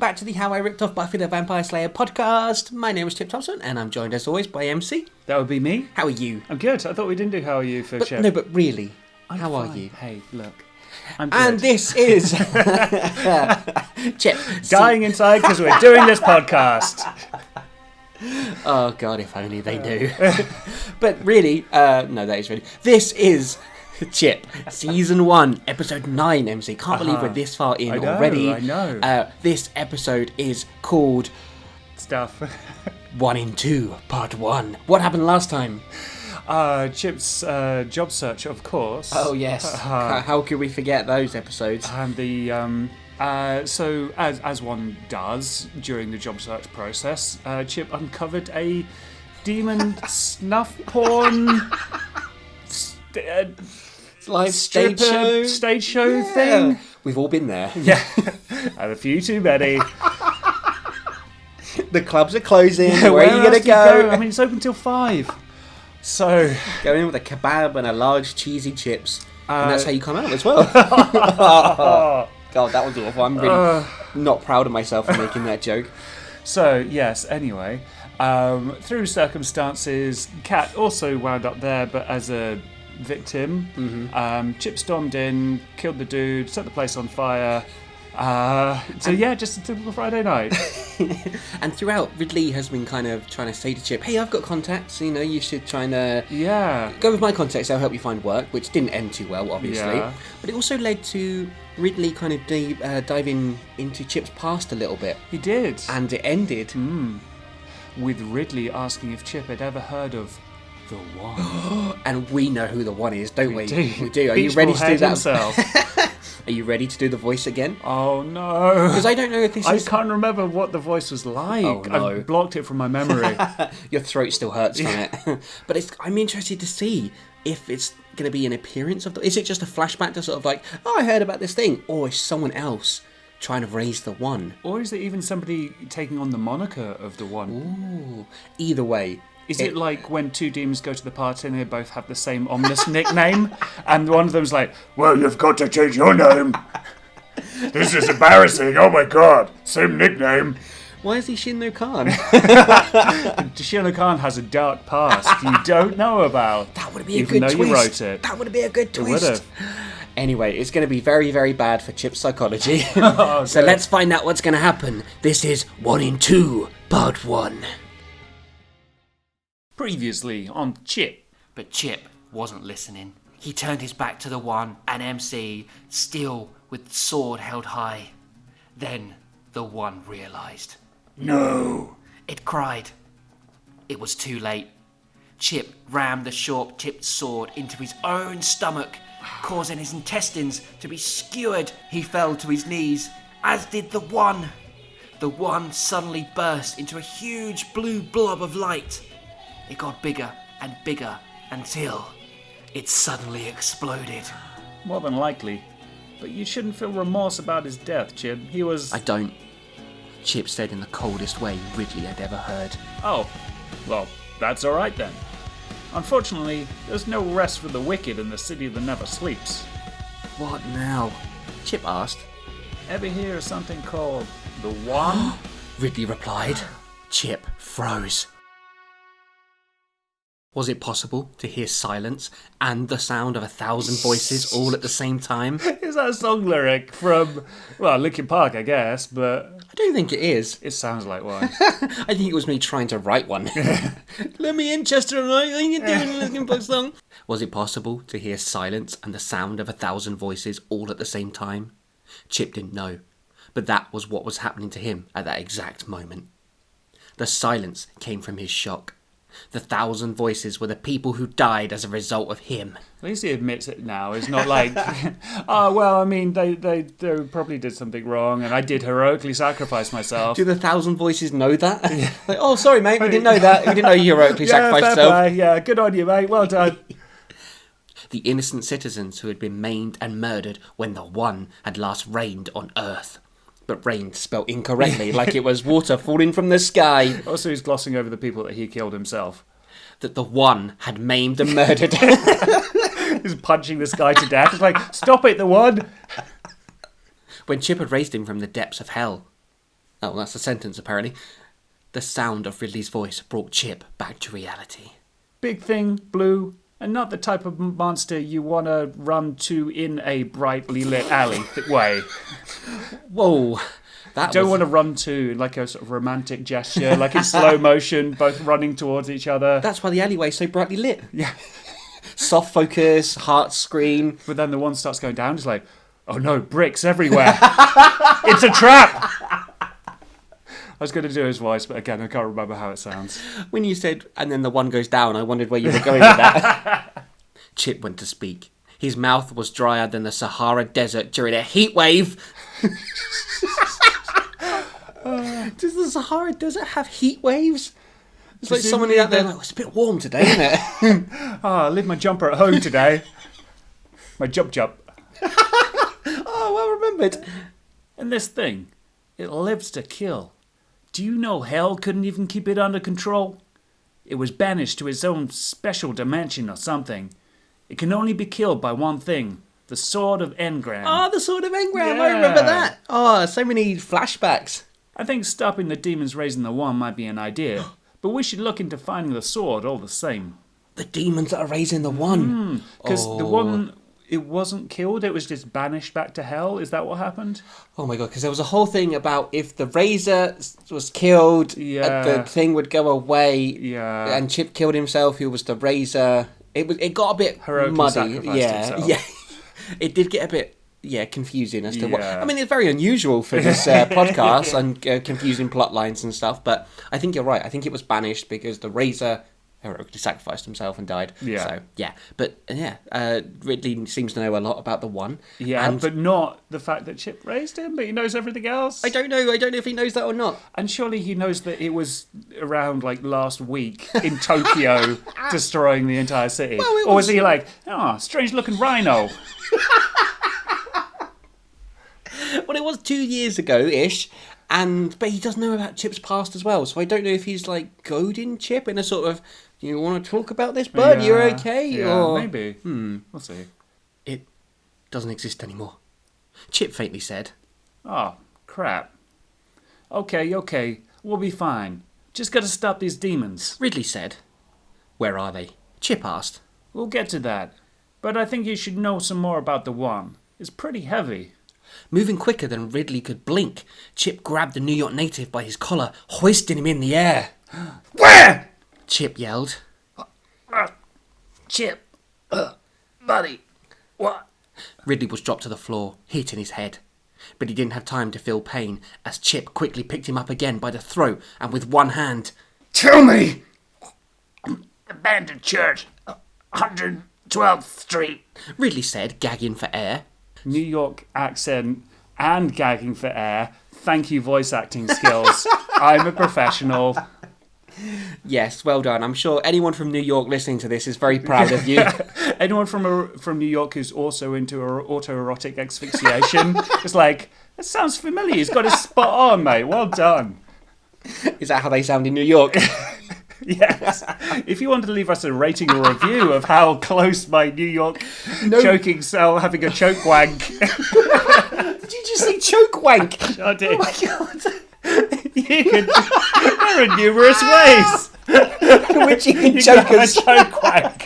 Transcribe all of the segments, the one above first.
back to the How I Ripped Off Buffy the Vampire Slayer podcast. My name is Chip Thompson, and I'm joined as always by MC. That would be me. How are you? I'm good. I thought we didn't do How Are You for Chip. No, but really, I'm how fine. Are you? Hey, look. I'm good. And this is Chip. Dying inside because we're doing this podcast. Oh God, if only they knew. But really, no, that is really. This is Chip, Season 1, Episode 9, MC. Can't believe we're this far in already. I know. This episode is called... Stuff. 1 in 2, Part 1. What happened last time? Chip's job search, of course. Oh, yes. How could we forget those episodes? And the... So, as one does during the job search process, Chip uncovered a demon snuff porn... Live stage show thing. We've all been there. Yeah, and a few too many. The clubs are closing. Where are you gonna go? I mean, it's open till 5. So go in with a kebab and a large cheesy chips, and that's how you come out as well. God, that was awful. I'm really not proud of myself for making that joke. So yes. Anyway, through circumstances, Kat also wound up there, but as a victim. Mm-hmm. Chip stormed in, killed the dude, set the place on fire. Just a typical Friday night. And throughout, Ridley has been kind of trying to say to Chip, hey, I've got contacts, you should try and go with my contacts, I'll help you find work, which didn't end too well, obviously. Yeah. But it also led to Ridley kind of diving into Chip's past a little bit. He did. And it ended with Ridley asking if Chip had ever heard of the One. And we know who the One is, don't we? We do. Are you ready to do that? Himself. Are you ready to do the voice again? Oh no! Because I don't know if this is... I can't remember what the voice was like. Oh, no. I've blocked it from my memory. Your throat still hurts from it. But I'm interested to see if it's going to be an appearance of the... Is it just a flashback to sort of like, I heard about this thing? Or is someone else trying to raise the One? Or is it even somebody taking on the moniker of the One? Ooh. Either way. Is it like when two demons go to the party and they both have the same ominous nickname, and one of them's like, well, you've got to change your name. This is embarrassing. Oh my God. Same nickname. Why is he Shinno Khan? Shinno Khan has a dark past you don't know about. That would be a good twist. Even though you wrote it. That would be a good twist. It would have. Anyway, it's going to be very, very bad for Chip's psychology. So let's find out what's going to happen. This is 1 in 2, Part 1. Previously on Chip. But Chip wasn't listening. He turned his back to the One and MC, still with sword held high. Then the One realised. No! It cried. It was too late. Chip rammed the short-tipped sword into his own stomach, causing his intestines to be skewered. He fell to his knees, as did the One. The One suddenly burst into a huge blue blob of light. It got bigger and bigger until it suddenly exploded. More than likely. But you shouldn't feel remorse about his death, Chip. He was... I don't. Chip said in the coldest way Ridley had ever heard. Oh, well, that's alright then. Unfortunately, there's no rest for the wicked in the city that never sleeps. What now? Chip asked. Ever hear of something called the One? Ridley replied. Chip froze. Was it possible to hear silence and the sound of 1,000 voices all at the same time? Is that a song lyric from, well, Linkin Park, I guess, but... I don't think it is. It sounds like one. I think it was me trying to write one. Let me in, Chester, and I think you're doing a Linkin Park song. Was it possible to hear silence and the sound of 1,000 voices all at the same time? Chip didn't know, but that was what was happening to him at that exact moment. The silence came from his shock. The 1,000 voices were the people who died as a result of him. At least he admits it now. It's not like, oh, well, I mean, they probably did something wrong and I did heroically sacrifice myself. Do the 1,000 voices know that? Like, oh, sorry, mate, we didn't know that. We didn't know you heroically sacrificed yourself. Play. Yeah, good on you, mate. Well done. The innocent citizens who had been maimed and murdered when the One had last reigned on Earth. But reigned spelt incorrectly, like it was water falling from the sky. Also, he's glossing over the people that he killed himself. That the One had maimed and murdered. He's punching this guy to death. It's like, stop it, the One! When Chip had raised him from the depths of hell, Oh, that's a sentence, apparently. The sound of Ridley's voice brought Chip back to reality. Big thing, blue, and not the type of monster you want to run to in a brightly lit alley way. Whoa. Don't want to run to like a sort of romantic gesture, like in slow motion, both running towards each other. That's why the alleyway's so brightly lit. Yeah. Soft focus, heart screen. But then the one starts going down, it's like, oh no, bricks everywhere. It's a trap! I was going to do his voice, but again, I can't remember how it sounds. When you said, and then the one goes down, I wondered where you were going with that. Chip went to speak. His mouth was drier than the Sahara Desert during a heat wave. Does the Sahara Desert have heat waves? It's like someone out there like, it's a bit warm today, isn't it? I leave my jumper at home today. My jump. Oh, well remembered. And this thing, it lives to kill. Do you know hell couldn't even keep it under control? It was banished to its own special dimension or something. It can only be killed by one thing, the Sword of Engram. Oh, the Sword of Engram, Yeah. I remember that. Oh, so many flashbacks. I think stopping the demons raising the one might be an idea, but we should look into finding the sword all the same. The demons that are raising the one. Because the one, it wasn't killed, it was just banished back to hell. Is that what happened? Oh my god, because there was a whole thing about if the Razor was killed, the thing would go away. Yeah. And Chip killed himself, who was the Razor. It got a bit Heroically muddy. sacrificed himself. Yeah. It did get a bit confusing as to what. Yeah. I mean, it's very unusual for this podcast and confusing plot lines and stuff. But I think you're right. I think it was banished because the Razor heroically sacrificed himself and died. Yeah. So yeah, but Ridley seems to know a lot about the one. Yeah, and but not the fact that Chip raised him, but he knows everything else. I don't know if he knows that or not. And surely he knows that it was around like last week in Tokyo destroying the entire city. Well, or was he like, strange looking rhino? Well, it was 2 years ago-ish, but he does know about Chip's past as well, so I don't know if he's, like, goading Chip in a sort of, you want to talk about this, bud? You're okay? Yeah, or maybe. We'll see. It doesn't exist anymore. Chip faintly said. Oh, crap. Okay, we'll be fine. Just gotta stop these demons. Ridley said. Where are they? Chip asked. We'll get to that. But I think you should know some more about the one. It's pretty heavy. Moving quicker than Ridley could blink, Chip grabbed the New York native by his collar, hoisting him in the air. Where? Chip yelled. Chip. Buddy. What? Ridley was dropped to the floor, hitting his head. But he didn't have time to feel pain, as Chip quickly picked him up again by the throat and with one hand. Tell me! Abandoned church. 112th Street. Ridley said, gagging for air. New York accent and gagging for air. Thank you, voice acting skills. I'm a professional. Yes, well done. I'm sure anyone from New York listening to this is very proud of you. Anyone from New York who's also into autoerotic asphyxiation is like, that sounds familiar. He's got it spot on, mate. Well done. Is that how they sound in New York? Yes. If you wanted to leave us a rating or review of how close my New York choking cell having a choke wank. Did you just say choke wank? I did. Oh my god. There are numerous ways In which you can you choke can have a us. choke wank.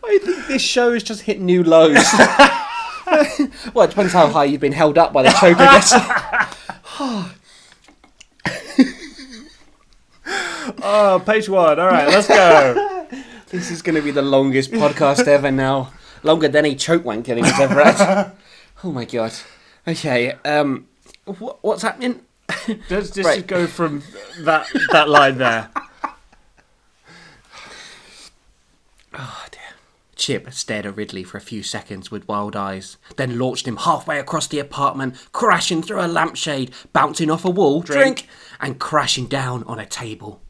I think this show has just hit new lows. Well, it depends how high you've been held up by the choke, I guess. Oh, page 1. All right, let's go. This is going to be the longest podcast ever now. Longer than any choke wank anyone's ever had. Oh my god. Okay, what's happening? Let's just Right. go from that line there. Oh dear. Chip stared at Ridley for a few seconds with wild eyes, then launched him halfway across the apartment, crashing through a lampshade, bouncing off a wall, drink, and crashing down on a table.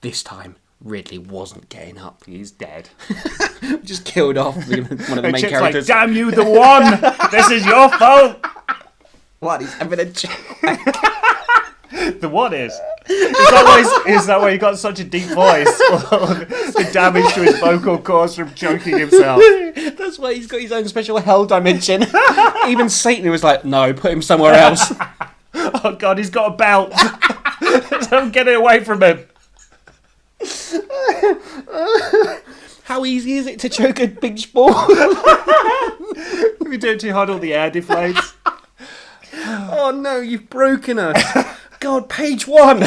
This time, Ridley wasn't getting up. He's dead. Just killed off one of the main Chip's characters. like, damn you, the one! This is your fault! What? He's having a joke. The one is. Is that why he got such a deep voice? The damage to his vocal cords from choking himself. That's why he's got his own special hell dimension. Even Satan was like, no, put him somewhere else. Oh God, he's got a belt. Don't get it away from him. How easy is it to choke a beach ball? If you do it too hard, all the air deflates. Oh no, you've broken us. God, page 1.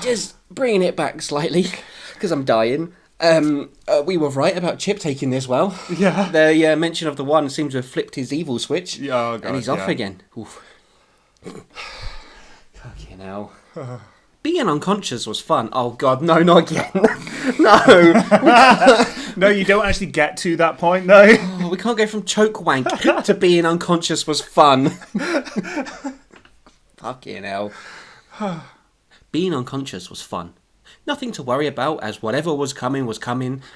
Just bringing it back slightly, because I'm dying. We were right about Chip taking this well. Yeah. The mention of the one seems to have flipped his evil switch. Oh, God, and he's off again. Oof. Fucking hell. Being unconscious was fun. Oh God, no, not again. No. No, you don't actually get to that point, though. Oh, we can't go from choke wank to being unconscious was fun. Fucking hell. Being unconscious was fun. Nothing to worry about, as whatever was coming,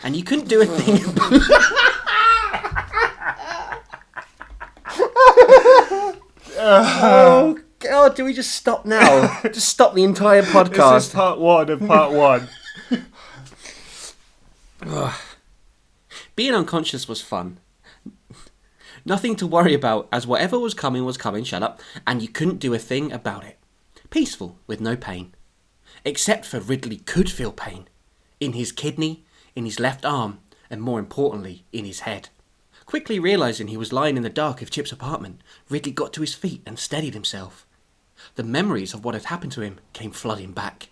and you couldn't do a thing about it. Oh God, do we just stop now? Just stop the entire podcast. This is part 1 of part 1. Being unconscious was fun. Nothing to worry about, as whatever was coming, shut up, and you couldn't do a thing about it. Peaceful, with no pain. Except for Ridley could feel pain. In his kidney, in his left arm, and more importantly, in his head. Quickly realising he was lying in the dark of Chip's apartment, Ridley got to his feet and steadied himself. The memories of what had happened to him came flooding back.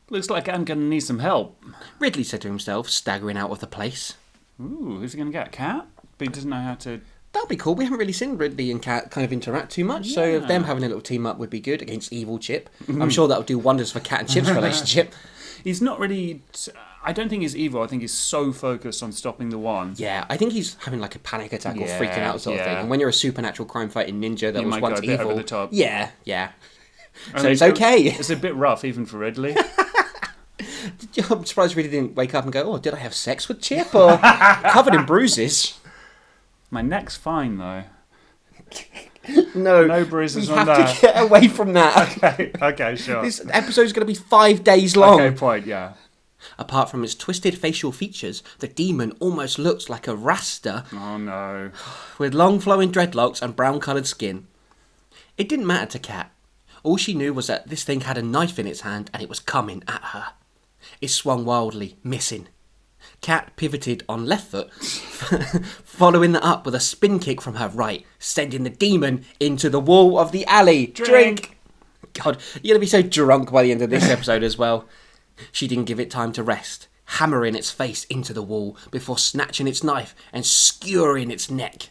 Looks like I'm going to need some help. Ridley said to himself, staggering out of the place. Ooh, who's he going to get? Cat? But he doesn't know how to... That'd be cool. We haven't really seen Ridley and Cat kind of interact too much, so them having a little team up would be good against evil Chip. I'm sure that would do wonders for Cat and Chip's relationship. He's not really... I don't think he's evil. I think he's so focused on stopping the one. Yeah, I think he's having like a panic attack or Yeah, freaking out sort of thing. yeah. And when you're a supernatural crime fighting ninja that You was might once go a bit evil... over the top. Yeah. I So mean, it's okay. It's a bit rough, even for Ridley. I'm surprised Ridley didn't wake up and go, oh, did I have sex with Chip? Or covered in bruises. My neck's fine, though. No, No bruises we on have that. to get away from that. Okay, sure. This episode's going to be 5 days long. Okay, point, yeah. Apart from its twisted facial features, the demon almost looks like a Rasta Oh, no. with long flowing dreadlocks and brown coloured skin. It didn't matter to Kat. All she knew was that this thing had a knife in its hand and it was coming at her. It swung wildly, missing. Kat pivoted on left foot, following that up with a spin kick from her right, sending the demon into the wall of the alley. Drink! God, you're going to be so drunk by the end of this episode as well. She didn't give it time to rest, hammering its face into the wall before snatching its knife and skewering its neck.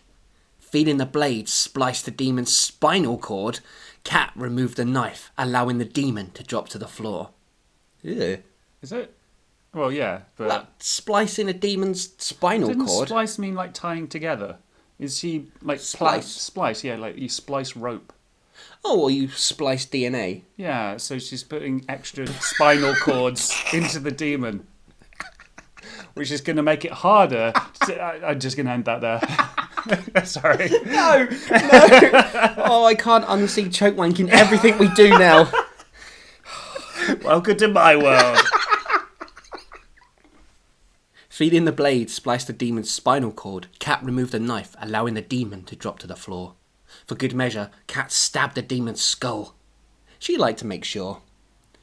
Feeling the blade splice the demon's spinal cord, Kat removed the knife, allowing the demon to drop to the floor. Ew. Is it? Well, yeah, but... Like splicing a demon's spinal Didn't cord? splice mean, like, tying together? Is she, like... Splice. Splice, yeah, like you splice rope. Oh, well, you splice DNA. Yeah, so she's putting extra spinal cords into the demon. Which is going to make it harder. I'm just going to end that there. Sorry. No! Oh, I can't unsee choke wanking everything we do now. Welcome to my world. Feeling the blade splice the demon's spinal cord, Kat removed the knife, allowing the demon to drop to the floor. For good measure, Kat stabbed the demon's skull. She liked to make sure.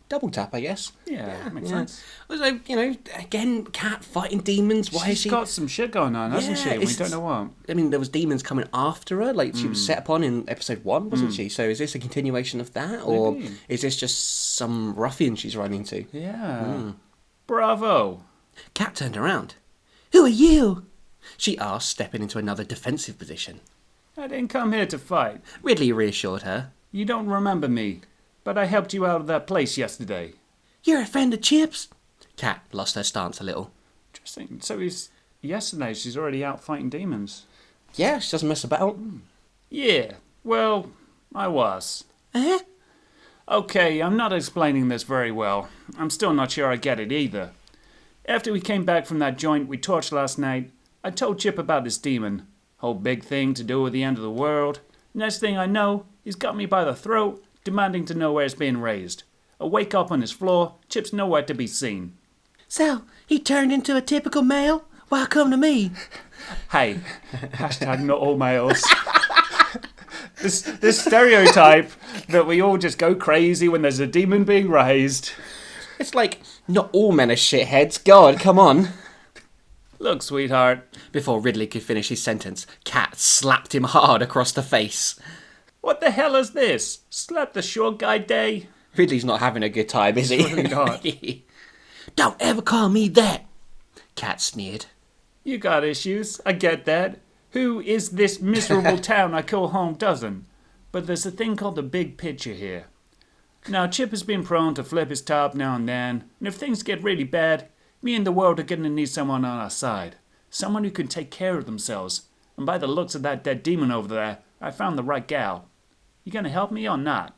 Double tap, I guess. Yeah, makes sense. So, you know, again, Kat fighting demons. Why is She's she... got some shit going on, hasn't she? Yeah, And we it's- don't know what. I mean, there was demons coming after her, like she was set upon in episode 1, wasn't she? So is this a continuation of that, or Maybe. is this just some ruffian she's running to? Yeah. Bravo. Kat turned around. Who are you? She asked, stepping into another defensive position. I didn't come here to fight. Ridley reassured her. You don't remember me, but I helped you out of that place yesterday. You're a friend of Chip's? Kat lost her stance a little. Interesting. So yesterday she's already out fighting demons. Yeah, she doesn't mess about. Yeah, well, I was. Eh? Okay, I'm not explaining this very well. I'm still not sure I get it either. After we came back from that joint we torched last night, I told Chip about this demon. Whole big thing to do with the end of the world. Next thing I know, he's got me by the throat, demanding to know where it's being raised. A wake up on his floor, Chip's nowhere to be seen. So, he turned into a typical male? Why come to me? Hey, hashtag not all males. This stereotype that we all just go crazy when there's a demon being raised. It's like, not all men are shitheads. God, come on. Look, sweetheart. Before Ridley could finish his sentence, Cat slapped him hard across the face. What the hell is this? Slap the short guy day? Ridley's not having a good time, is he? Really not. Don't ever call me that. Cat sneered. You got issues, I get that. Who is this miserable town I call home doesn't? But there's a thing called the big picture here. Now, Chip has been prone to flip his top now and then, and if things get really bad, me and the world are going to need someone on our side. Someone who can take care of themselves. And by the looks of that dead demon over there, I found the right gal. You going to help me or not?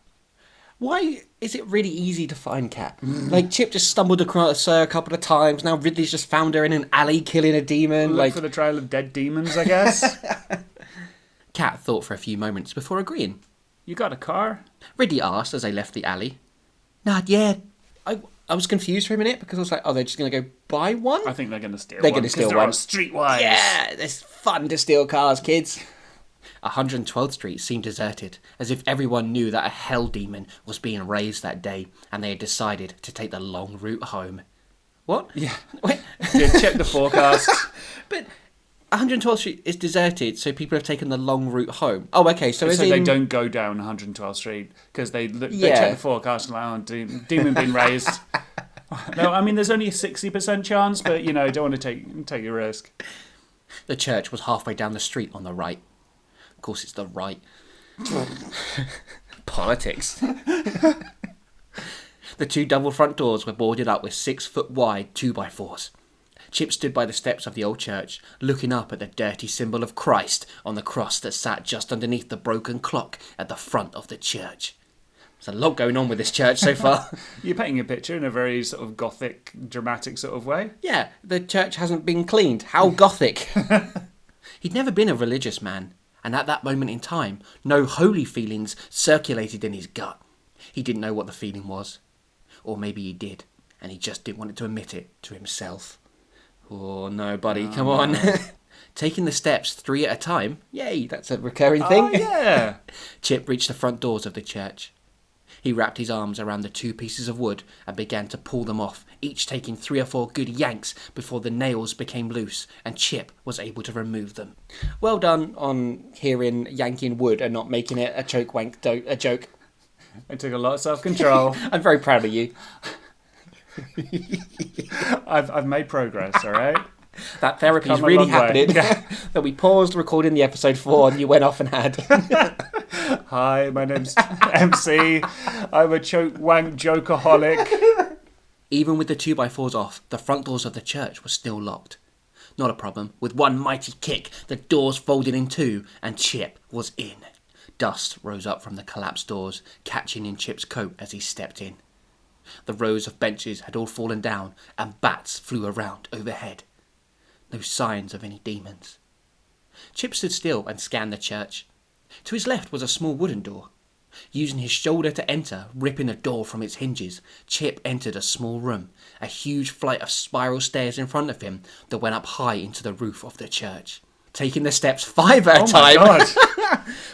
Why is it really easy to find Cat? Like, Chip just stumbled across her a couple of times. Now Ridley's just found her in an alley killing a demon. Look for the trail of dead demons, I guess. Cat thought for a few moments before agreeing. You got a car? Ridley asked as they left the alley. Not yet. I was confused for a minute because I was like, oh, they're just going to go buy one? I think they're going to steal They're one. gonna steal they're one. all streetwise. Yeah, it's fun to steal cars, kids. 112th Street seemed deserted, as if everyone knew that a hell demon was being raised that day, and they had decided to take the long route home. What? Yeah. Wait. Yeah, check the forecast. But 112th Street is deserted, so people have taken the long route home. Oh, okay, so they don't go down 112th Street because they check the forecast and like, oh, demon being raised. No, I mean there's only a 60% chance, but you know, don't want to take a risk. The church was halfway down the street on the right. Of course, it's the right. Politics. The two double front doors were boarded up with 6-foot wide 2x4s. Chip stood by the steps of the old church, looking up at the dirty symbol of Christ on the cross that sat just underneath the broken clock at the front of the church. There's a lot going on with this church so far. You're painting a picture in a very sort of gothic, dramatic sort of way. Yeah, the church hasn't been cleaned. How gothic. He'd never been a religious man, and at that moment in time, no holy feelings circulated in his gut. He didn't know what the feeling was. Or maybe he did, and he just didn't want to admit it to himself. Oh, no, buddy, come on. Taking the steps 3 at a time. Yay, that's a recurring thing. Oh, yeah. Chip reached the front doors of the church. He wrapped his arms around the 2 pieces of wood and began to pull them off, each taking 3 or 4 good yanks before the nails became loose and Chip was able to remove them. Well done on hearing yanking wood and not making it a a joke. I took a lot of self-control. I'm very proud of you. I've made progress, all right? That therapy is Come a really long way. happening. That we paused recording the episode 4 and you went off and had. Hi, my name's MC. I'm a choke wank jokeaholic. Even with the 2x4s off, the front doors of the church were still locked. Not a problem. With one mighty kick, the doors folded in 2 and Chip was in. Dust rose up from the collapsed doors, catching in Chip's coat as he stepped in. The rows of benches had all fallen down and bats flew around overhead. No signs of any demons. Chip stood still and scanned the church. To his left was a small wooden door. Using his shoulder to enter, ripping the door from its hinges, Chip entered a small room, a huge flight of spiral stairs in front of him that went up high into the roof of the church. Taking the steps 5 at a time, God.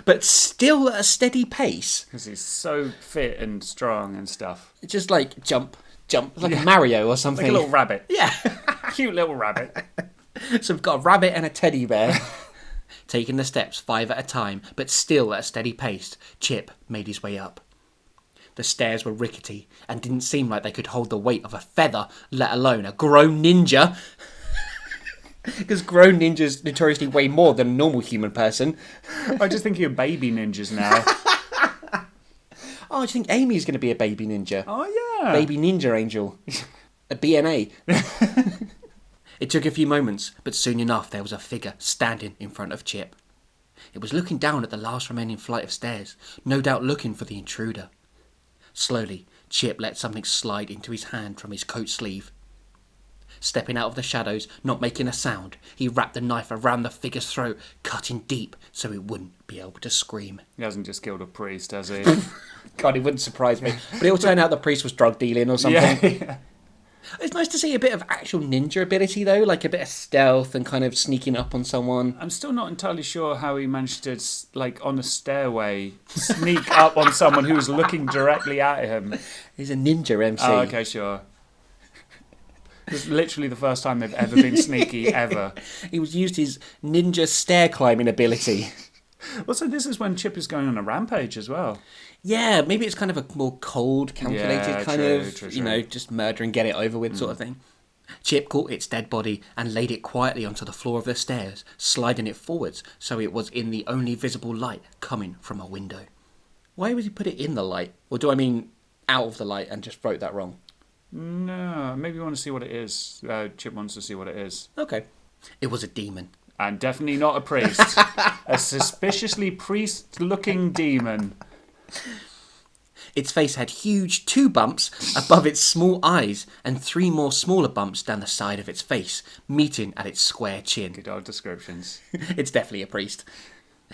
but still at a steady pace. Because he's so fit and strong and stuff. Just like jump, like a Mario or something. Like a little rabbit. Yeah. Cute little rabbit. So we've got a rabbit and a teddy bear. Taking the steps 5 at a time, but still at a steady pace, Chip made his way up. The stairs were rickety and didn't seem like they could hold the weight of a feather, let alone a grown ninja. Because grown ninjas notoriously weigh more than a normal human person. I'm just thinking of baby ninjas now. Oh, do you think Amy's going to be a baby ninja? Oh, yeah. Baby ninja angel. A BNA. It took a few moments, but soon enough there was a figure standing in front of Chip. It was looking down at the last remaining flight of stairs, no doubt looking for the intruder. Slowly, Chip let something slide into his hand from his coat sleeve. Stepping out of the shadows, not making a sound, he wrapped the knife around the figure's throat, cutting deep so it wouldn't be able to scream. He hasn't just killed a priest, has he? God, it wouldn't surprise me. But it'll turn out the priest was drug dealing or something. Yeah. It's nice to see a bit of actual ninja ability, though, like a bit of stealth and kind of sneaking up on someone. I'm still not entirely sure how he managed to, like, on a stairway, sneak up on someone who was looking directly at him. He's a ninja MC. Oh, okay, sure. It's literally the first time they've ever been sneaky, ever. He was used his ninja stair climbing ability. Also, this is when Chip is going on a rampage as well. Yeah, maybe it's kind of a more cold, calculated true. just murder and get it over with sort of thing. Chip caught its dead body and laid it quietly onto the floor of the stairs, sliding it forwards so it was in the only visible light coming from a window. Why would he put it in the light? Or do I mean out of the light and just wrote that wrong? No, maybe you want to see what it is. Chip wants to see what it is. Okay. It was a demon. And definitely not a priest. A suspiciously priest-looking demon. Its face had huge 2 bumps above its small eyes and 3 more smaller bumps down the side of its face, meeting at its square chin. Good old descriptions. It's definitely a priest.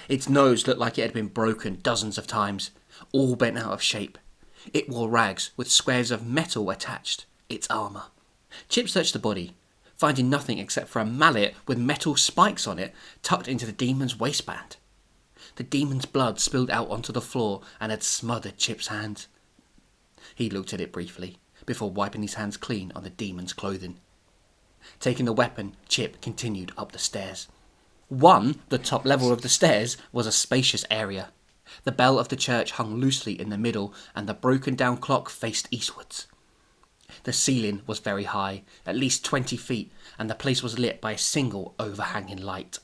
Its nose looked like it had been broken dozens of times, all bent out of shape. It wore rags with squares of metal attached, its armour. Chip searched the body, finding nothing except for a mallet with metal spikes on it tucked into the demon's waistband. The demon's blood spilled out onto the floor and had smothered Chip's hands. He looked at it briefly, before wiping his hands clean on the demon's clothing. Taking the weapon, Chip continued up the stairs. The top level of the stairs, was a spacious area. The bell of the church hung loosely in the middle, and the broken-down clock faced eastwards. The ceiling was very high, at least 20 feet, and the place was lit by a single overhanging light.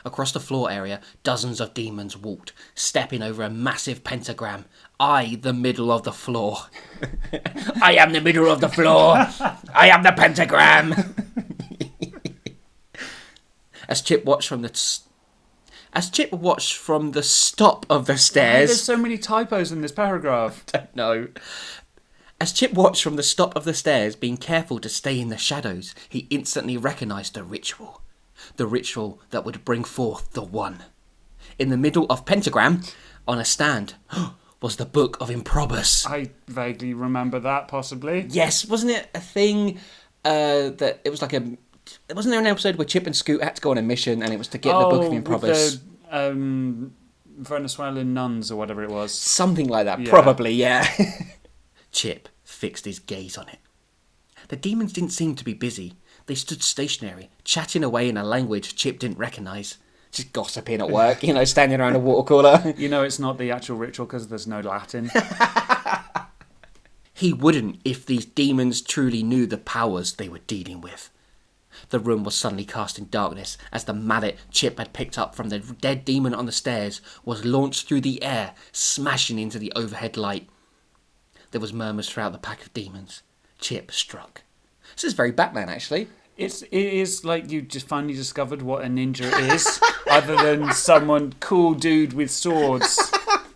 Across the floor area, dozens of demons walked, stepping over a massive pentagram. The middle of the floor. I am the middle of the floor. I am the pentagram. As Chip watched from the stop of the stairs. There's so many typos in this paragraph. No. As Chip watched from the stop of the stairs, being careful to stay in the shadows, he instantly recognised the ritual. The ritual that would bring forth the One. In the middle of pentagram, on a stand, was the Book of Improbus. I vaguely remember that, possibly. Yes, wasn't it a thing that it was like a... Wasn't there an episode where Chip and Scoot had to go on a mission and it was to get the Book of Improbus? With the Venezuelan nuns or whatever it was. Something like that, Yeah. probably, yeah. Chip fixed his gaze on it. The demons didn't seem to be busy. They stood stationary, chatting away in a language Chip didn't recognise. Just gossiping at work, standing around a water cooler. You know it's not the actual ritual because there's no Latin. He wouldn't if these demons truly knew the powers they were dealing with. The room was suddenly cast in darkness as the mallet Chip had picked up from the dead demon on the stairs was launched through the air, smashing into the overhead light. There was murmurs throughout the pack of demons. Chip struck. This is very Batman, actually. It is like you just finally discovered what a ninja is, other than someone cool dude with swords.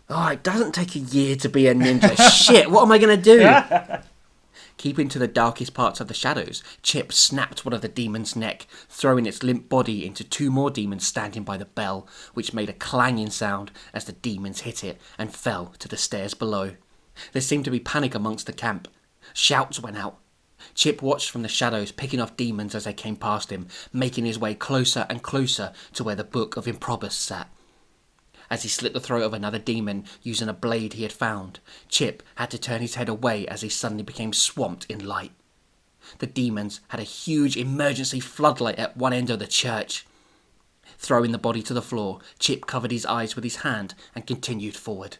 Oh, it doesn't take a year to be a ninja. Shit, what am I going to do? Keeping to the darkest parts of the shadows, Chip snapped one of the demon's neck, throwing its limp body into 2 more demons standing by the bell, which made a clanging sound as the demons hit it and fell to the stairs below. There seemed to be panic amongst the camp. Shouts went out. Chip watched from the shadows, picking off demons as they came past him, making his way closer and closer to where the Book of Improbus sat. As he slit the throat of another demon using a blade he had found, Chip had to turn his head away as he suddenly became swamped in light. The demons had a huge emergency floodlight at one end of the church. Throwing the body to the floor, Chip covered his eyes with his hand and continued forward.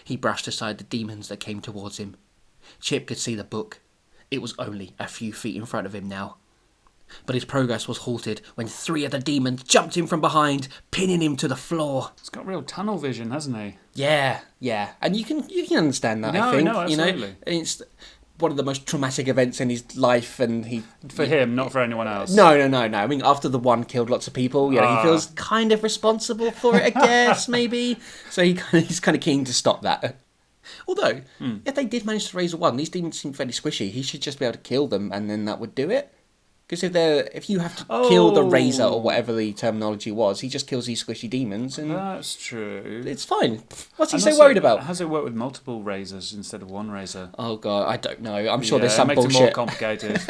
He brushed aside the demons that came towards him. Chip could see the book. It was only a few feet in front of him now. But his progress was halted when 3 of the demons jumped him from behind, pinning him to the floor. He's got real tunnel vision, hasn't he? Yeah. And you can understand that, I think. No, absolutely. It's one of the most traumatic events in his life, and For him, not for anyone else. No. I mean, after the one killed lots of people, he feels kind of responsible for it, I guess, maybe. So he's kind of keen to stop that. Although, if they did manage to raise a one, these demons seem fairly squishy. He should just be able to kill them, and then that would do it. Because if you have to kill the Razor, or whatever the terminology was, he just kills these squishy demons, and That's true. it's fine. What's he And so also, worried about? How does it work with multiple razors instead of one razor? Oh god, I don't know. I'm sure there's some it makes bullshit. it more complicated.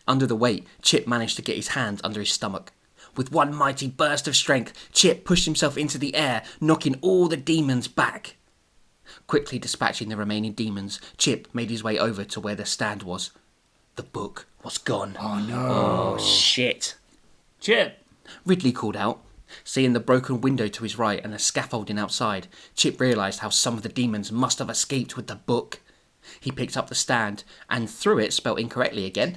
Under the weight, Chip managed to get his hands under his stomach. With one mighty burst of strength, Chip pushed himself into the air, knocking all the demons back. Quickly dispatching the remaining demons, Chip made his way over to where the stand was. The book was gone. Oh no. Oh shit. Chip! Ridley called out. Seeing the broken window to his right and the scaffolding outside, Chip realised how some of the demons must have escaped with the book. He picked up the stand and threw it, spelt incorrectly again,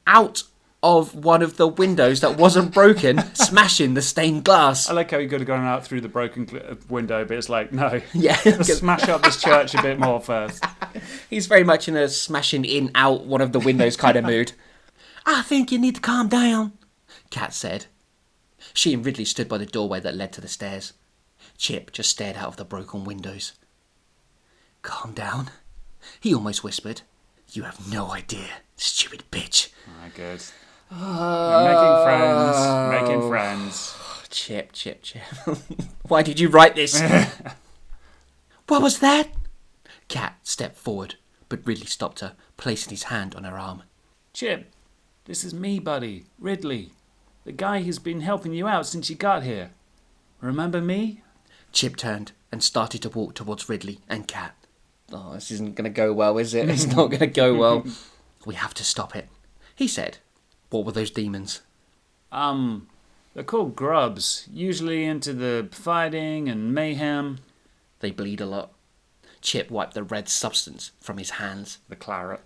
out of one of the windows that wasn't broken, smashing the stained glass. I like how you could have gone out through the broken window, but it's like, no. Yeah. Let's smash up this church a bit more first. He's very much in a smashing in, out one of the windows kind of mood. I think you need to calm down, Kat said. She and Ridley stood by the doorway that led to the stairs. Chip just stared out of the broken windows. Calm down, he almost whispered. You have no idea, stupid bitch. Oh, good. Making friends. Chip. Why did you write this? What was that? Kat stepped forward, but Ridley stopped her, placing his hand on her arm. Chip, this is me, buddy, Ridley. The guy who's been helping you out since you got here. Remember me? Chip turned and started to walk towards Ridley and Kat. Oh, this isn't going to go well, is it? It's not going to go well. We have to stop it, he said. What were those demons? They're called grubs. Usually into the fighting and mayhem. They bleed a lot. Chip wiped the red substance from his hands. The claret.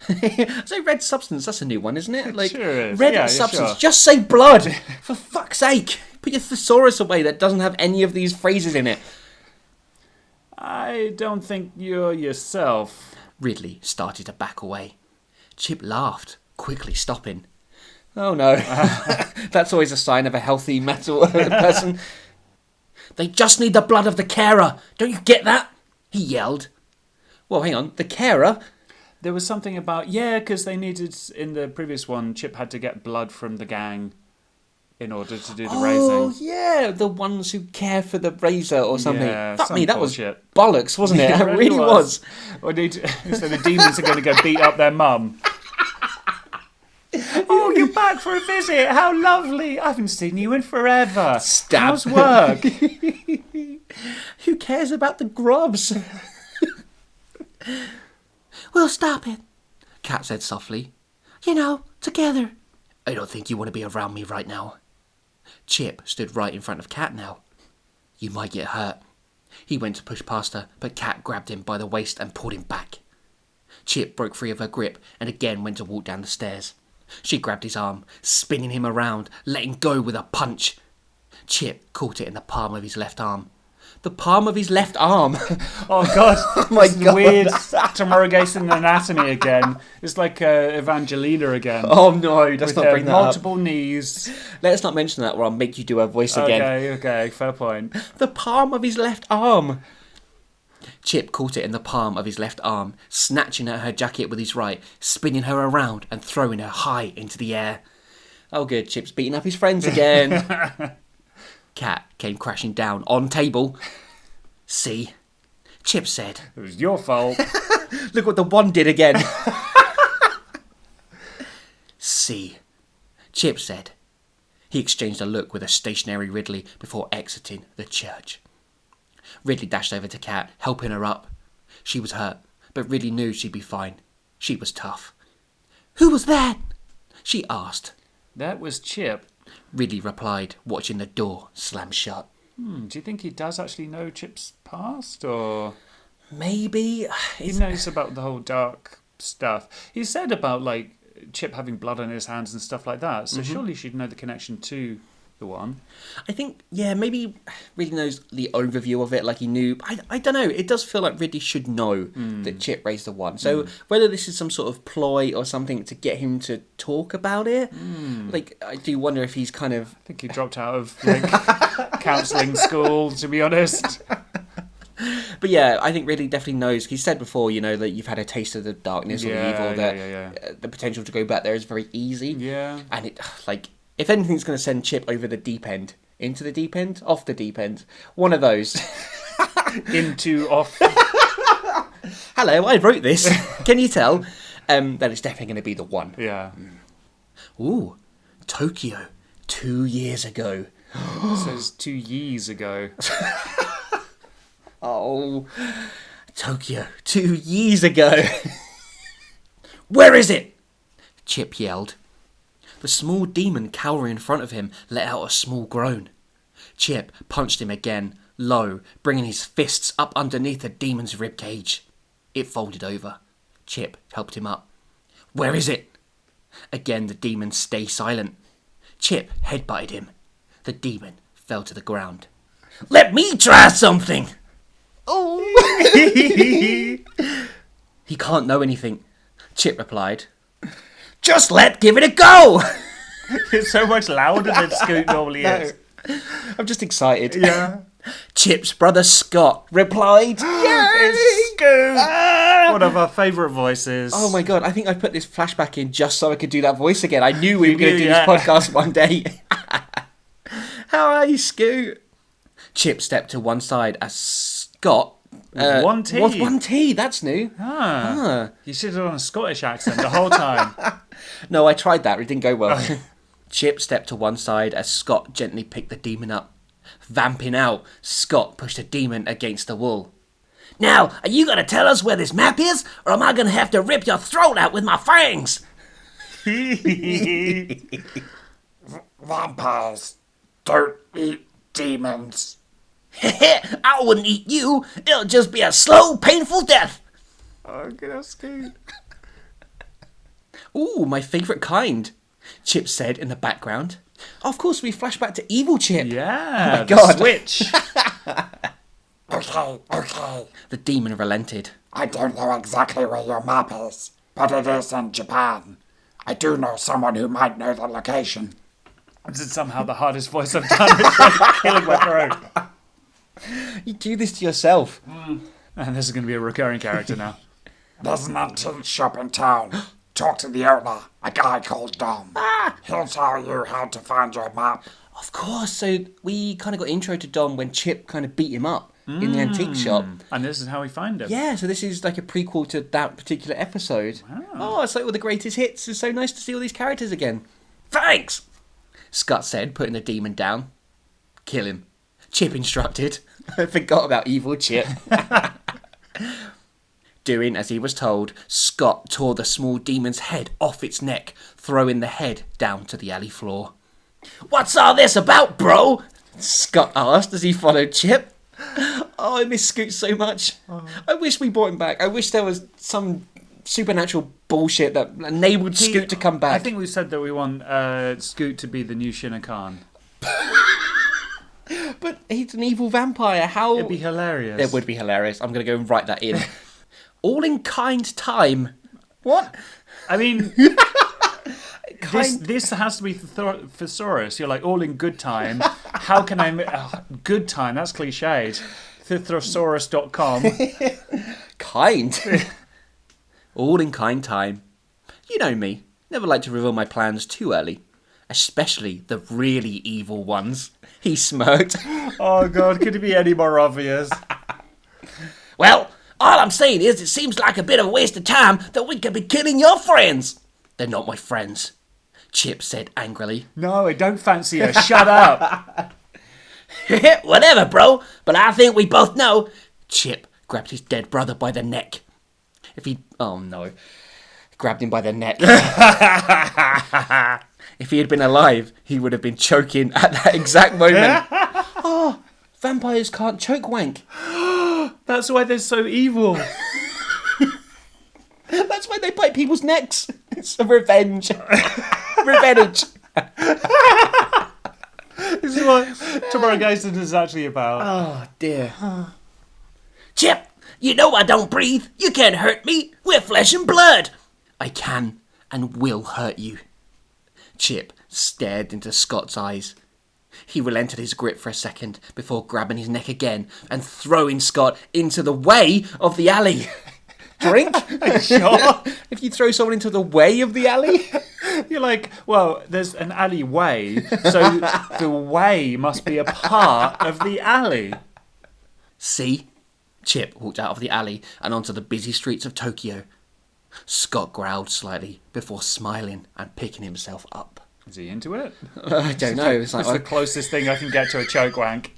So red substance, that's a new one, isn't it? Like, sure is. red Yeah, substance, sure. just say blood! For fuck's sake! Put your thesaurus away that doesn't have any of these phrases in it. I don't think you're yourself. Ridley started to back away. Chip laughed, quickly stopping. Oh no, that's always a sign of a healthy metal person. They just need the blood of the carer, don't you get that? He yelled. Well, hang on, the carer? There was something about, because they needed, in the previous one, Chip had to get blood from the gang in order to do the Oh, raising. yeah, the ones who care for the razor or something. Yeah, Fuck some me, that was bullshit. bollocks, wasn't it? Yeah, It really was. So the demons are going to go beat up their mum. Oh, you're back for a visit. How lovely. I haven't seen you in forever. Stab. How's work? Who cares about the grubs? We'll stop it, Kat said softly. You know, together. I don't think you want to be around me right now. Chip stood right in front of Kat now. You might get hurt. He went to push past her, but Kat grabbed him by the waist and pulled him back. Chip broke free of her grip and again went to walk down the stairs. She grabbed his arm, spinning him around, letting go with a punch. Chip caught it in the palm of his left arm. The palm of his left arm. Oh, God. Oh, my God. Weird interrogation anatomy again. It's like Evangelina again. Oh no, let's With not bring that up. multiple knees. Let's not mention that or I'll make you do her voice again. Okay, fair point. The palm of his left arm. Chip caught it in the palm of his left arm, snatching at her jacket with his right, spinning her around and throwing her high into the air. Oh good, Chip's beating up his friends again. Kat came crashing down on table. See? Chip said. It was your fault. Look what the one did again. See? Chip said. He exchanged a look with a stationary Ridley before exiting the church. Ridley dashed over to Kat, helping her up. She was hurt, but Ridley knew she'd be fine. She was tough. Who was that? She asked. That was Chip. Ridley replied, watching the door slam shut. Do you think he does actually know Chip's past, or Maybe. he knows about the whole dark stuff? He said about like Chip having blood on his hands and stuff like that. So surely she'd know the connection to the one. I think, maybe Ridley knows the overview of it, like he knew. I don't know. It does feel like Ridley should know that Chip raised the one. So whether this is some sort of ploy or something to get him to talk about it, like I do wonder if he's kind of. I think he dropped out of like counselling school, to be honest. But yeah, I think Ridley definitely knows. He said before, that you've had a taste of the darkness or the evil, that the potential to go back there is very easy. Yeah. And it, if anything's going to send Chip over the deep end, into the deep end, off the deep end, one of those. Into, off. Hello, I wrote this. Can you tell? Then it's definitely going to be the one. Yeah. Ooh, Tokyo, 2 years ago. It says 2 years ago. Oh, Tokyo, 2 years ago. Where is it? Chip yelled. The small demon cowering in front of him let out a small groan. Chip punched him again, low, bringing his fists up underneath the demon's ribcage. It folded over. Chip helped him up. Where is it? Again the demon stayed silent. Chip headbutted him. The demon fell to the ground. Let me try something! Oh! He can't know anything, Chip replied. Just give it a go! It's so much louder than Scoot normally is. I'm just excited. Yeah. Chip's brother Scott replied, It's Scoot! One of our favourite voices. Oh my god, I think I put this flashback in just so I could do that voice again. I knew we were going to do this podcast one day. How are you, Scoot? Chip stepped to one side as Scott... one T. Was one T, that's new. You should have done a Scottish accent the whole time. No, I tried that, it didn't go well. Chip stepped to one side as Scott gently picked the demon up. Vamping out, Scott pushed the demon against the wall. Now, are you going to tell us where this map is, or am I going to have to rip your throat out with my fangs? Vampires don't eat demons. I wouldn't eat you. It'll just be a slow, painful death. Oh, that's good. Ooh, my favourite kind, Chip said in the background. Oh, of course, we flash back to evil Chip. Yeah, oh my God. Switch. Okay. The demon relented. I don't know exactly where your map is, but it is in Japan. I do know someone who might know the location. This is somehow the hardest voice I've done. It's like killing my throat. You do this to yourself. And this is going to be a recurring character now. There's an antique shop in town. Talk to the owner, a guy called Dom. He'll tell you how to find your map. Of course, so we kind of got intro to Dom when Chip kind of beat him up in the antique shop. And this is how we find him. Yeah, so this is like a prequel to that particular episode. Wow. Oh, it's like all the greatest hits. It's so nice to see all these characters again. Thanks, Scott said, putting the demon down. Kill him, Chip instructed. I forgot about evil Chip. Doing as he was told, Scott tore the small demon's head off its neck, throwing the head down to the alley floor. What's all this about, bro? Scott asked as he followed Chip. Oh, I miss Scoot so much. I wish we brought him back. I wish there was some supernatural bullshit that enabled Scoot to come back. I think we said that we want Scoot to be the new Shinna Khan. But he's an evil vampire. How? It'd be hilarious. It would be hilarious. I'm going to go and write that in. All in kind time. What? I mean, this has to be thesaurus. You're like, all in good time. How can I... good time, that's cliched. Thesaurus.com. Kind. All in kind time. You know me. Never like to reveal my plans too early. Especially the really evil ones. He smirked. Oh, God, could it be any more obvious? Well, all I'm saying is it seems like a bit of a waste of time that we could be killing your friends. They're not my friends, Chip said angrily. No, I don't fancy her. Shut up. Whatever, bro, but I think we both know. Chip grabbed his dead brother by the neck. Oh no. Grabbed him by the neck. If he had been alive, he would have been choking at that exact moment. Oh, vampires can't choke wank. That's why they're so evil. That's why they bite people's necks. It's a revenge. Revenge. This is what Tomorrow Gazing is actually about. Oh, dear. Chip, you know I don't breathe. You can't hurt me. We're flesh and blood. I can and will hurt you. Chip stared into Scott's eyes. He relented his grip for a second before grabbing his neck again and throwing Scott into the way of the alley. Drink? Sure. If you throw someone into the way of the alley? You're like, well, there's an alleyway, so the way must be a part of the alley. See? Chip walked out of the alley and onto the busy streets of Tokyo. Scott growled slightly before smiling and picking himself up. Is he into it? I don't know. It's It's the closest thing I can get to a choke wank.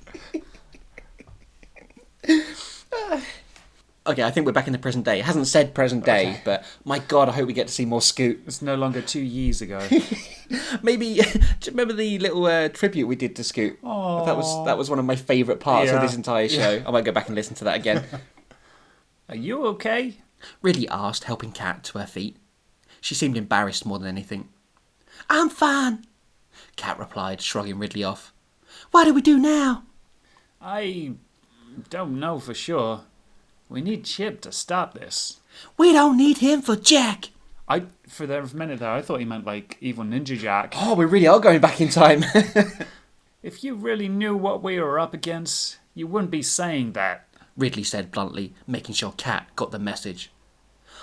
Okay, I think we're back in the present day. It hasn't said present day, but my God, I hope we get to see more Scoot. It's no longer 2 years ago. Maybe, do you remember the little tribute we did to Scoot? Aww. That was one of my favourite parts of Yeah. this entire show. I might go back and listen to that again. Are you okay? Ridley asked, helping Kat to her feet. She seemed embarrassed more than anything. I'm fine, Kat replied, shrugging Ridley off. What do we do now? I don't know for sure. We need Chip to stop this. We don't need him for Jack. For a minute there, I thought he meant like evil Ninja Jack. Oh, we really are going back in time. If you really knew what we were up against, you wouldn't be saying that. Ridley said bluntly, making sure Kat got the message.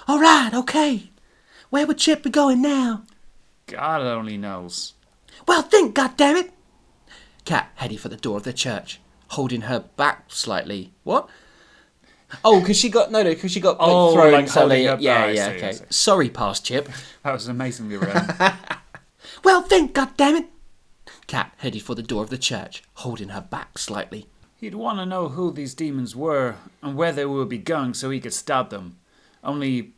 All right, okay. Where would Chip be going now? God only knows. Well, think, goddammit! Kat headed for the door of the church, holding her back slightly. What? Oh, because she got thrown. like so holding they, her yeah, back, yeah, I see, okay. I see. Sorry, past Chip. That was amazingly written. Well, think, goddammit! Kat headed for the door of the church, holding her back slightly. He'd want to know who these demons were and where they would be going so he could stop them. Only,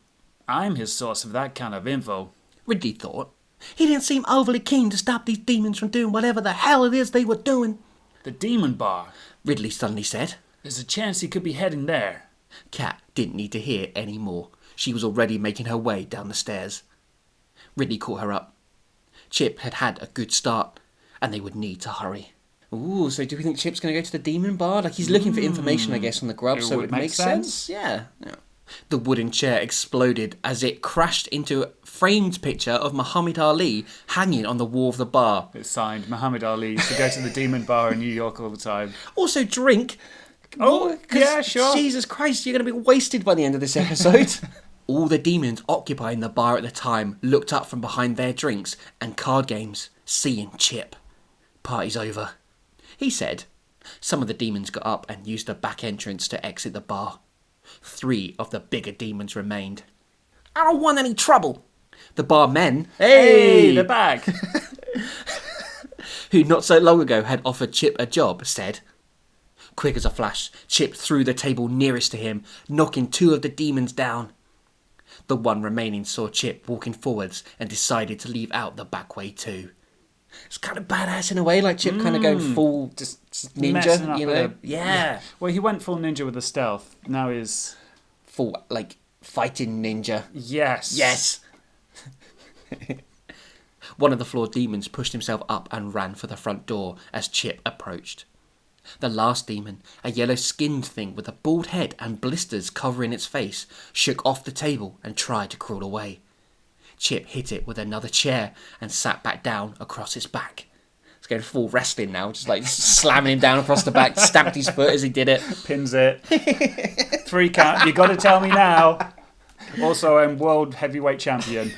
I'm his source of that kind of info. Ridley thought. He didn't seem overly keen to stop these demons from doing whatever the hell it is they were doing. The demon bar. Ridley suddenly said. There's a chance he could be heading there. Kat didn't need to hear any more. She was already making her way down the stairs. Ridley caught her up. Chip had had a good start, and they would need to hurry. Ooh, so do we think Chip's going to go to the demon bar? Like, he's looking for information, I guess, on the grub, so it makes sense. Yeah. The wooden chair exploded as it crashed into a framed picture of Muhammad Ali hanging on the wall of the bar. It's signed Muhammad Ali used to go to the demon bar in New York all the time. Also, drink. Oh, 'Cause yeah, sure. Jesus Christ, you're going to be wasted by the end of this episode. All the demons occupying the bar at the time looked up from behind their drinks and card games, seeing Chip. Party's over, he said. Some of the demons got up and used a back entrance to exit the bar. 3 of the bigger demons remained. I don't want any trouble. The barmen, Hey, they're back. who not so long ago had offered Chip a job, said. Quick as a flash, Chip threw the table nearest to him, knocking 2 of the demons down. The one remaining saw Chip walking forwards and decided to leave out the back way too. It's kind of badass in a way, like Chip kind of going full Just ninja, messing up you with know? a- Yeah. Well, he went full ninja with the stealth. Now he's... Full, like, fighting ninja. Yes. Yes! One of the floor demons pushed himself up and ran for the front door as Chip approached. The last demon, a yellow-skinned thing with a bald head and blisters covering its face, shook off the table and tried to crawl away. Chip hit it with another chair and sat back down across its back. It's going full wrestling now, just like slamming him down across the back, stamped his foot as he did it. Pins it. 3 count. You got to tell me now. Also, I'm world heavyweight champion.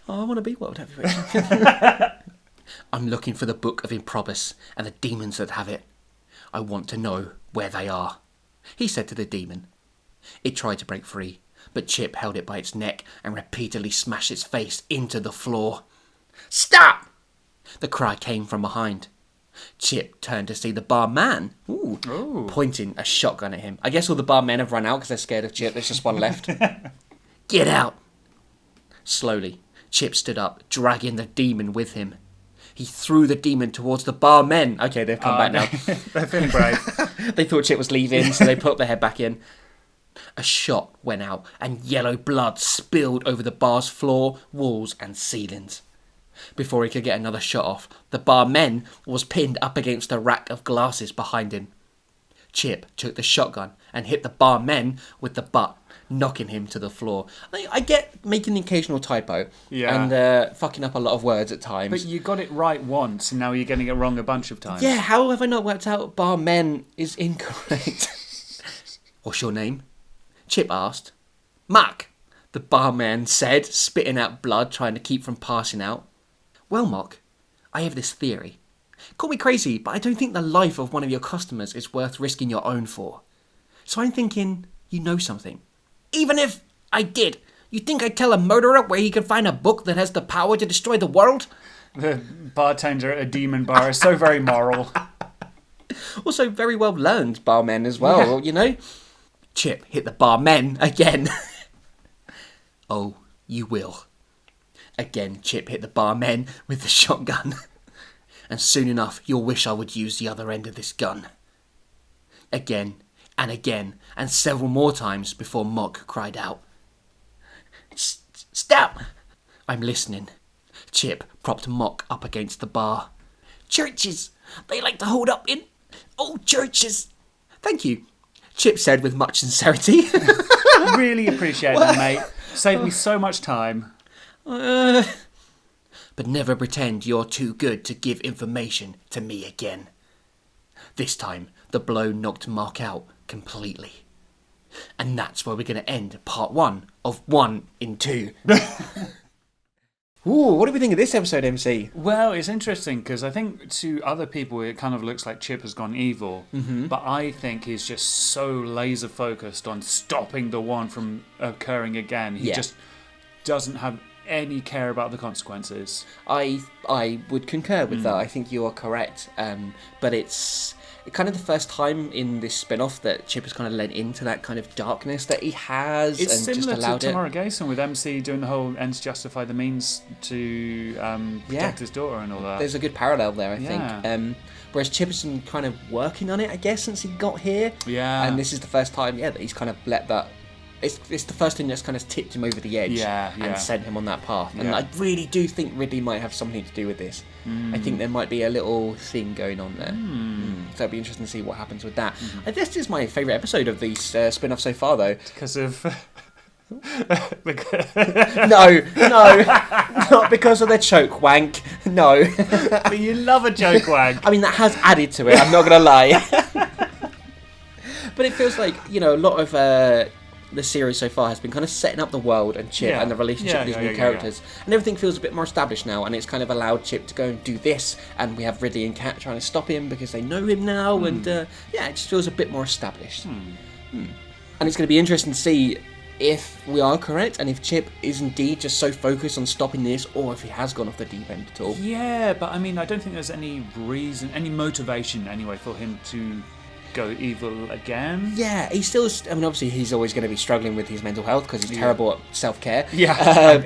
Oh, I want to be world heavyweight champion. I'm looking for the Book of Improbus and the demons that have it. I want to know where they are, he said to the demon. It tried to break free, but Chip held it by its neck and repeatedly smashed its face into the floor. Stop! The cry came from behind. Chip turned to see the barman, pointing a shotgun at him. I guess all the barmen have run out because they're scared of Chip. There's just one left. Get out! Slowly, Chip stood up, dragging the demon with him. He threw the demon towards the barmen. Okay, they've come back now. They're feeling brave. They thought Chip was leaving, so they put their head back in. A shot went out, and yellow blood spilled over the bar's floor, walls, and ceilings. Before he could get another shot off, the barman was pinned up against a rack of glasses behind him. Chip took the shotgun and hit the barman with the butt knocking him to the floor. I get making the occasional typo Yeah. and fucking up a lot of words at times. But you got it right once, and now you're getting it wrong a bunch of times. Yeah, how have I not worked out barmen is incorrect? What's your name? Chip asked. Mac, the barman said, spitting out blood, trying to keep from passing out. Well, Mock, I have this theory. Call me crazy, but I don't think the life of one of your customers is worth risking your own for. So I'm thinking you know something. Even if I did, you think I'd tell a murderer where he can find a book that has the power to destroy the world? The bartender at a demon bar is so very moral. Also very well learned barmen as well, you know? Chip hit the barmen again. Oh, you will. Again, Chip hit the barmen with the shotgun. And soon enough, you'll wish I would use the other end of this gun. Again, and several more times before Mock cried out. Stop! I'm listening. Chip propped Mock up against the bar. Churches! They like to hold up in old churches. Thank you, Chip said with much sincerity. Really appreciate it, mate. Saved me so much time. But never pretend you're too good to give information to me again. This time, the blow knocked Mark out completely. And that's where we're going to end part 1 of 1 in 2. Ooh, what do we think of this episode, MC? Well, it's interesting because I think to other people it kind of looks like Chip has gone evil, but I think he's just so laser focused on stopping the one from occurring again. He just doesn't have any care about the consequences. I would concur with that. I think you are correct. But it's kind of the first time in this spin-off that Chip has kind of lent into that kind of darkness that he has It's and similar just allowed to it. Tamara Gayson with MC doing the whole ends justify the means to protect his daughter and all that. There's a good parallel there, I Yeah. think. Whereas Chip has been kind of working on it, I guess, since he got here. Yeah. And this is the first time, that he's kind of let that... It's the first thing that's kind of tipped him over the edge and sent him on that path. And I really do think Ridley might have something to do with this. I think there might be a little thing going on there. So it'll be interesting to see what happens with that. This is my favourite episode of the spin-off so far, though. Because of... No, not because of the choke wank. No. But you love a joke wank. I mean, that has added to it, I'm not going to lie. But it feels like, a lot of the series so far has been kind of setting up the world and Chip and the relationship with these new characters. And everything feels a bit more established now, and it's kind of allowed Chip to go and do this, and we have Ridley and Kat trying to stop him because they know him now, and it just feels a bit more established. And it's going to be interesting to see if we are correct, and if Chip is indeed just so focused on stopping this, or if he has gone off the deep end at all. Yeah, but I mean, I don't think there's any reason, any motivation anyway, for him to go evil again. Yeah, he's still... I mean, obviously, he's always going to be struggling with his mental health because he's terrible at self-care. Yeah,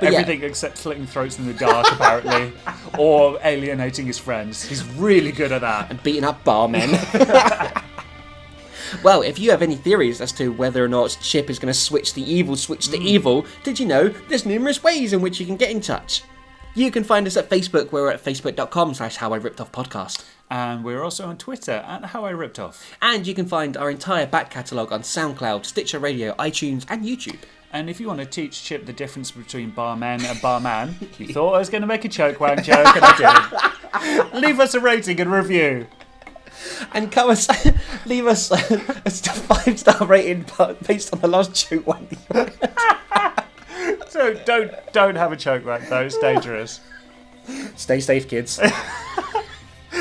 everything except slitting throats in the dark, apparently, or alienating his friends. He's really good at that. And beating up barmen. Well, if you have any theories as to whether or not Chip is going to switch to evil, did you know there's numerous ways in which you can get in touch? You can find us at Facebook. We're at facebook.com/HowIRippedOffPodcast. And we're also on Twitter at How I Ripped Off. And you can find our entire back catalogue on SoundCloud, Stitcher Radio, iTunes and YouTube. And if you want to teach Chip the difference between barman and barman, you thought I was going to make a choke wank joke and I did. Leave us a rating and review. And leave us a 5-star rating based on the last choke one. So don't have a choke wank though, it's dangerous. Stay safe, kids.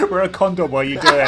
Wear a condom while you do it.